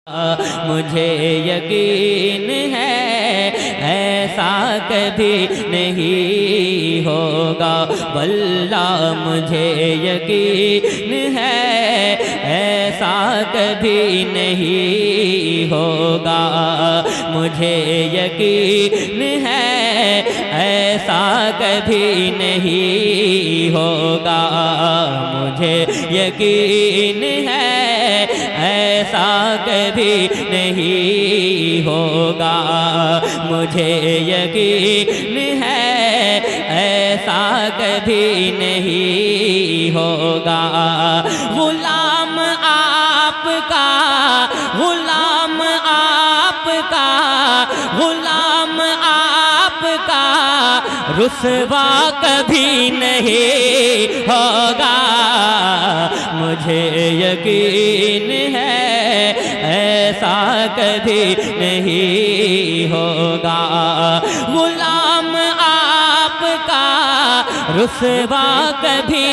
मुझे यकीन है ऐसा कभी नहीं होगा, वल्लाह मुझे यकीन है ऐसा कभी नहीं होगा। मुझे यकीन है ऐसा कभी नहीं होगा। मुझे यकीन है ऐसा कभी नहीं होगा। मुझे यकीन है ऐसा कभी नहीं होगा। गुलाम आपका, गुलाम आपका, गुलाम आपका रुसवा कभी नहीं होगा। मुझे यकीन है ऐसा कभी नहीं होगा। गुलाम आपका रुसवा कभी,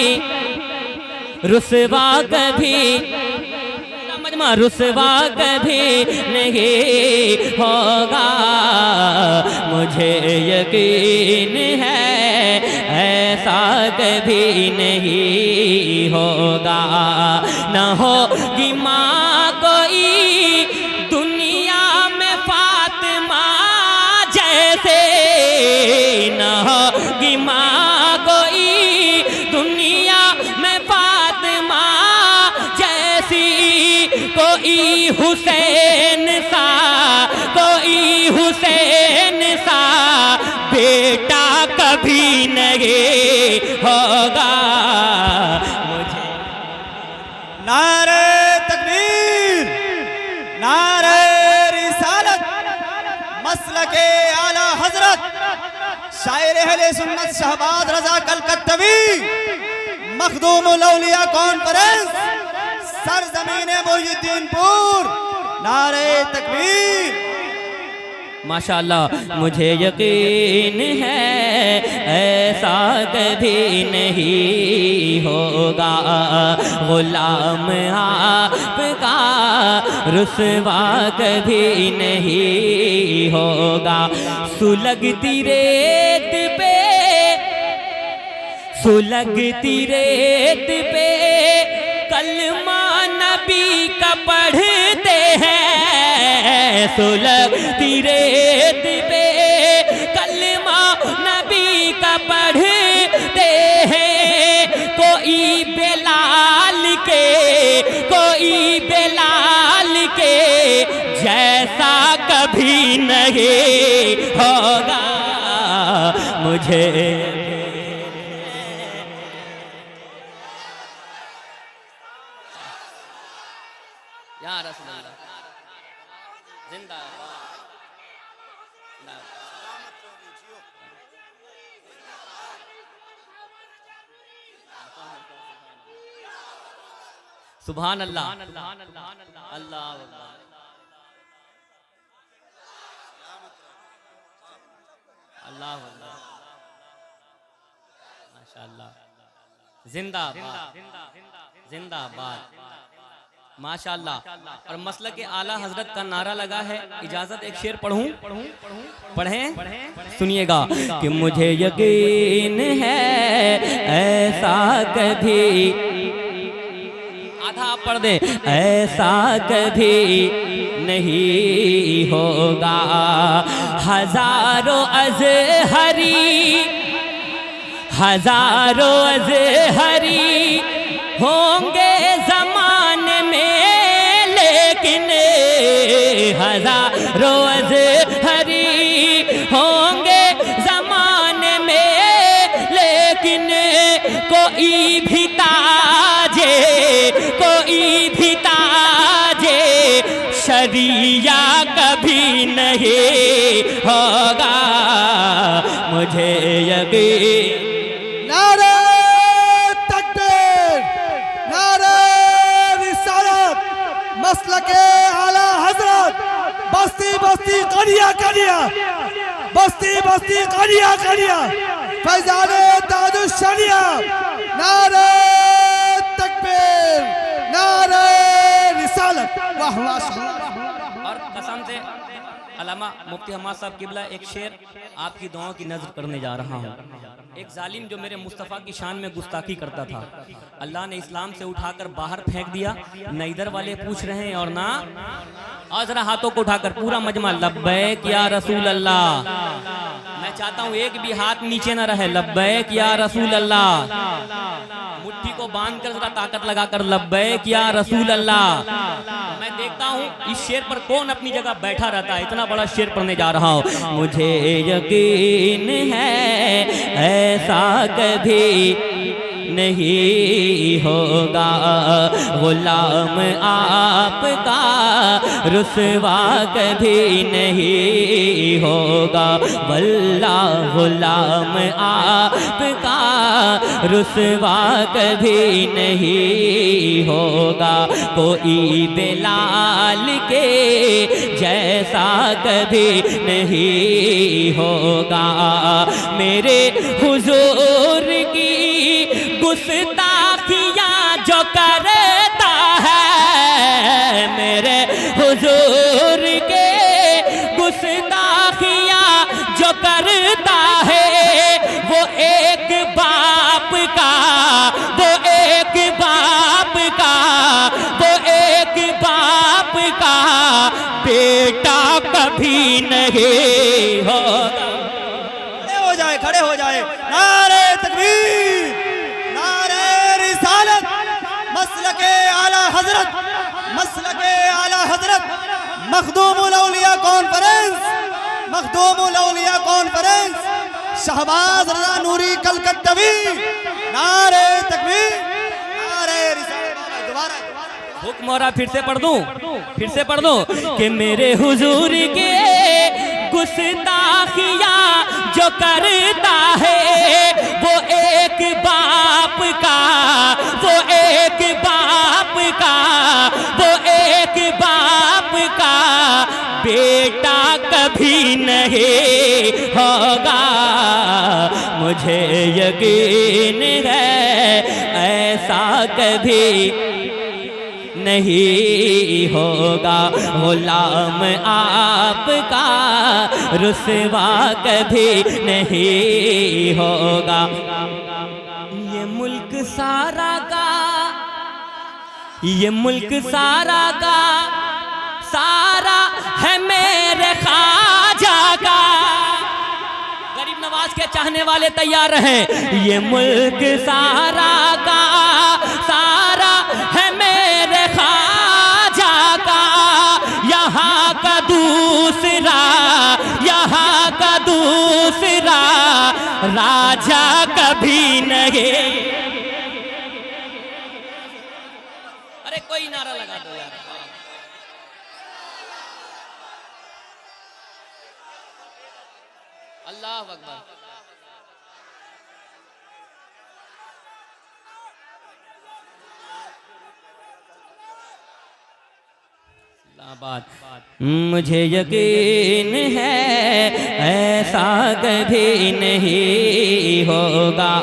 रुसवा कभी, रुसवा कभी नहीं होगा। मुझे यकीन है ऐसा कभी नहीं होगा। न होगी माँ कोई दुनिया में फातिमा जैसे, न होगी माँ कोई दुनिया में फातिमा जैसी, कोई हुसैन सा, कोई हुसैन सा बेटा कभी नहीं होगा। मुझे नारे तकबीर, नारे रिसालत, मसलके आला हजरत शायर अहले सुन्नत शहबाज रजा कलकत्तवी, मखदूमुल औलिया कॉन्फ्रेंस, सरजमीन मोहिउद्दीनपुर, नारे तकबीर। माशाअल्लाह मुझे यकीन है ऐसा कभी नहीं होगा। गुलाम आपका रुसवा कभी नहीं होगा। सुलगती रेत पे, सुलगती रेत पे कलमा नबी का पढ़ते हैं। सुलगती रेत पे कलमा नबी का पढ़ते हैं। कोई बेलाल के, कोई बेलाल के जैसा कभी नहीं होगा। मुझे या रसूल अल्लाह जिंदाबाद। सुभान अल्लाह, अल्लाह अल्लाह, माशाअल्लाह, जिंदाबाद जिंदाबाद, माशाअल्लाह। और मसलक के आला हजरत का नारा लगा है। इजाजत एक शेर पढ़ूं, पढ़ें, सुनिएगा कि मुझे यकीन है ऐसा कभी, आधा पढ़ दे, ऐसा कभी नहीं होगा। हजारों अज़हरी, हजारों अज़हरी होंगे ज़माने में, लेकिन हजारों अज़हरी होंगे ज़माने में, लेकिन कोई भी ताजे, कोई भी ताजे शरिया कभी नहीं होगा। मुझे यकीन, नारे तकबीर, नारे रिसालत, मसलके आला हजरत, बस्ती बस्ती करिया करिया, बस्ती बस्ती करिया करिया, फैजाने ताजुश शरिया, नारे तकबीर, नारे रिसालत। रिसालत। वाह वाह सुभान। और कसम से अल्लामा मुफ्ती हमाद साहब किबला एक शेर आपकी दुआओं की नजर करने जा रहा हूँ। एक जालिम जो मेरे मुस्तफ़ा की शान में गुस्ताखी करता था, अल्लाह ने इस्लाम से उठाकर बाहर फेंक दिया। न इधर वाले पूछ रहे हैं और ना, और जरा हाथों को उठाकर पूरा मजमा लब्बैक या रसूल अल्लाह। मैं चाहता हूँ एक भी हाथ नीचे ना रहे, लब्बैक या रसूल अल्लाह। मुट्ठी को बांध कर जरा ताकत लगाकर लब्बैक या रसूल अल्लाह। मैं देखता हूँ इस शेर पर कौन अपनी जगह बैठा रहता है। इतना बड़ा शेर पढ़ने जा रहा हूँ। मुझे यकीन है ऐसा कभी नहीं होगा, गुलाम आपका रुसवा कभी नहीं होगा, वल्लाह गुलाम आपका रुसवा कभी नहीं होगा। कोई बिलाल के जैसा कभी नहीं होगा। मेरे हुजूर की गुस्ताखियाँ जो करता है, मेरे हुजूर के गुस्ताखियाँ जो करता है, वो एक बाप का, वो एक बाप का, वो एक बाप का बेटा कभी नहीं होगा। खड़े हो जाए, खड़े हो जाए। नारे तकबीर, नारे रिसालत, मसलके आला हजरत, मसलके आला हजरत, मखदूमुल औलिया कॉन्फ्रेंस, मखदूमुल औलिया कॉन्फ्रेंस, शहबाज रजा नूरी कलकत्तवी। नारे तकबीर, नारे रिसालत। दोबारा हुक्म हो रहा, फिर से पढ़ दूं, फिर से पढ़ दूं कि मेरे हुजूर के गुस्ताखियाँ जो करता है, वो एक बाप का, वो एक बाप का, वो एक बाप का बेटा कभी नहीं होगा। मुझे यकीन है ऐसा कभी नहीं होगा, गुलाम आपका रुसवा कभी नहीं होगा। ये मुल्क सारा का, ये मुल्क सारा का सारा है मेरे ख्वाजा का। गरीब नवाज के चाहने वाले तैयार हैं। ये मुल्क सारा का सारा है मेरे ख्वाजा का। यहाँ का दूसरा, यहाँ का दूसरा राजा कभी नहीं। अरे कोई नारा लगा दो यार। अल्लाह अकबर। मुझे यकीन है ऐसा कभी नहीं होगा,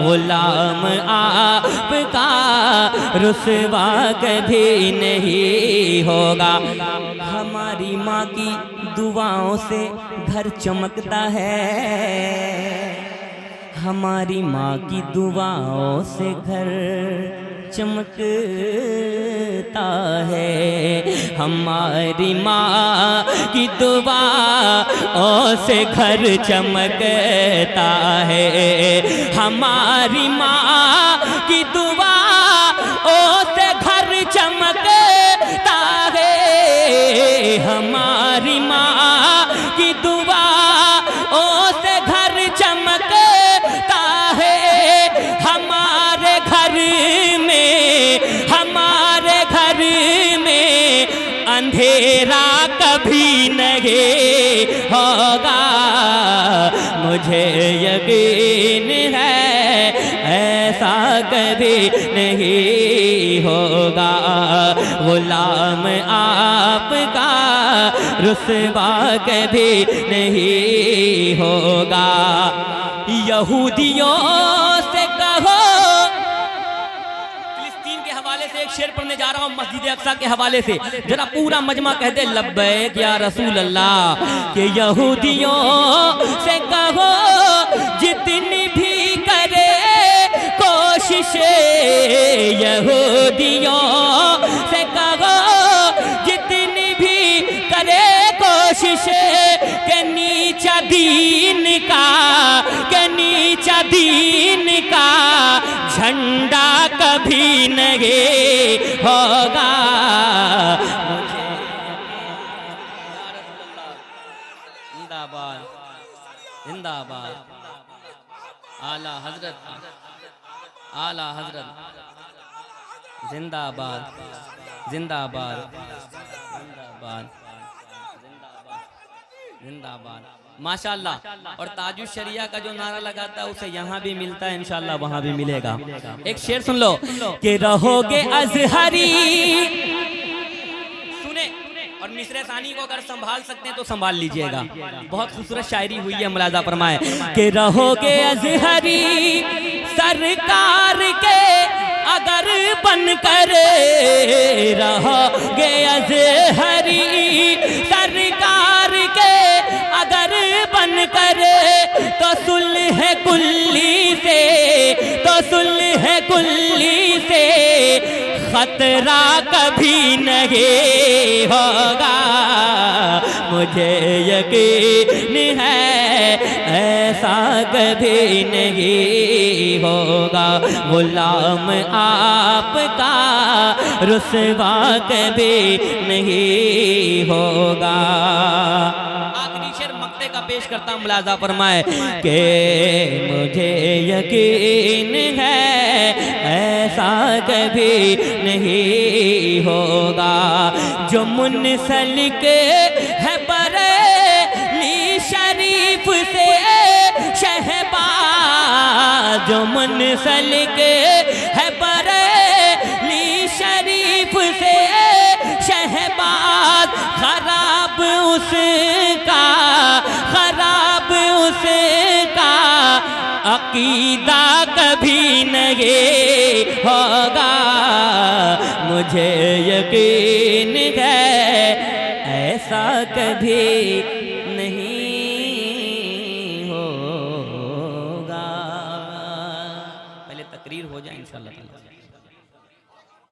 गुलाम आपका रुसवा कभी नहीं होगा। हमारी माँ की दुआओं से घर चमकता है, हमारी माँ की दुआओं से घर चमकता है। हमारी माँ की दुआओं से घर चमकता है। हमारी माँ की दुआओं से घर चमकता है। हमारी माँ की दुआओं से घर चमकता है। हमारे घर में, हमारे घर में अंधेरा कभी नहीं होगा। मुझे यकीन है ऐसा कभी नहीं होगा, गुलाम आपका रुसवा कभी नहीं होगा। यहूदियों से कहो, फिलिस्तीन के हवाले से एक एक शेर पढ़ने जा रहा हूँ मस्जिद अक्सा के हवाले से, जरा पूरा मजमा कह दे लब्बैक या रसूल अल्लाह। के यहूदियों से कहो जितनी भी करे कोशिश, यहूदियों से कहो जितनी भी करे कोशिश, के नीचा दीन का, के नीचा दीन का झंडा कभी नहीं होगा। जिंदाबाद जिंदाबाद आला हजरत, आला हजरत जिंदाबाद जिंदाबाद जिंदाबाद जिंदाबाद माशाअल्लाह। और ताजुश शरिया का जो नारा लगाता है उसे यहाँ भी मिलता है, इंशाअल्लाह वहाँ भी मिलेगा। एक शेर सुन लो कि रहोगे अजहरी, सुने और मिसरे सानी को अगर संभाल सकते हैं तो संभाल लीजिएगा, बहुत खूबसूरत शायरी हुई है, मुलाजा फरमाए कि रहोगे अजहरी सरकार के अगर बनकर, रहोगे अजहरी सरकार के अगर बनकर, तो सुलह कुल्ली से, तो सुलह कुल्ली से खतरा कभी नहीं होगा। मुझे यकीन है ऐसा कभी नहीं होगा, गुलाम आपका रुसवा कभी नहीं होगा। आखिरी शेर मक्ते का पेश करता हूँ, मुलाजा फरमाए कि मुझे यकीन है ऐसा कभी नहीं होगा, जो मुनसलिक है बरेली शरीफ से शहबाज, जो मुनसलिक है बरेली शरीफ से शहबाज, खराब उसका, खराब उसका अकीदा कभी नहीं होगा। मुझे यकीन है ऐसा कभी नहीं होगा। पहले तकरीर हो जाए इंशाअल्लाह।